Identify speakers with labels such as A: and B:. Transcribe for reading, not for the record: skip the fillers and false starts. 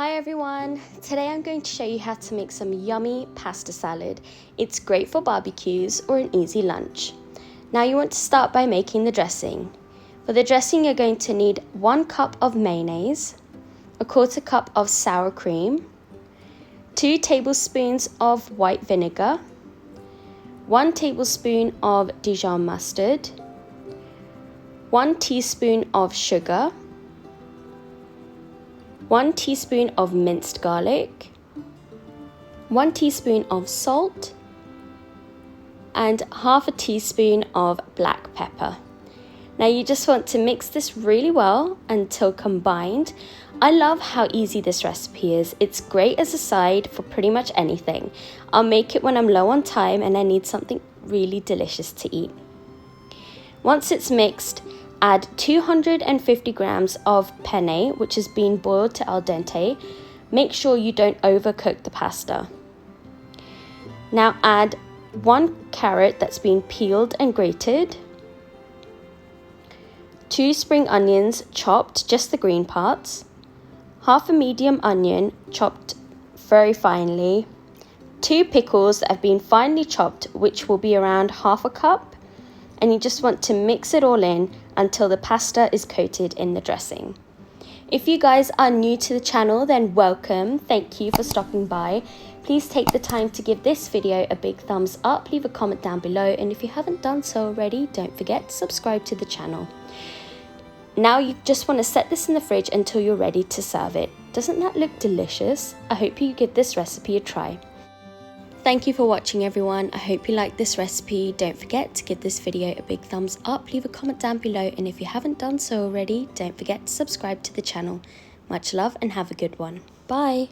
A: Hi everyone, today I'm going to show you how to make some yummy pasta salad. It's great for barbecues or an easy lunch. Now you want to start by making the dressing. For the dressing you're going to need 1 cup of mayonnaise, 1/4 cup of sour cream, 2 tablespoons of white vinegar, 1 tablespoon of Dijon mustard, 1 teaspoon of sugar, 1 teaspoon of minced garlic, 1 teaspoon of salt, and ½ teaspoon of black pepper. Now you just want to mix this really well until combined. I love how easy this recipe is. It's great as a side for pretty much anything. I'll make it when I'm low on time and I need something really delicious to eat. Once it's mixed, add 250 grams of penne, which has been boiled to al dente. Make sure you don't overcook the pasta. Now add 1 carrot that's been peeled and grated, 2 spring onions chopped, just the green parts, ½ a medium onion chopped very finely, 2 pickles that have been finely chopped, which will be around ½ a cup, and you just want to mix it all in until the pasta is coated in the dressing. If you guys are new to the channel, then welcome. Thank you for stopping by. Please take the time to give this video a big thumbs up, leave a comment down below, and if you haven't done so already, don't forget to subscribe to the channel. Now you just want to set this in the fridge until you're ready to serve it. Doesn't that look delicious? I hope you give this recipe a try. Thank you for watching everyone. I hope you liked this recipe. Don't forget to give this video a big thumbs up, leave a comment down below, and if you haven't done so already, don't forget to subscribe to the channel. Much love and have a good one. Bye!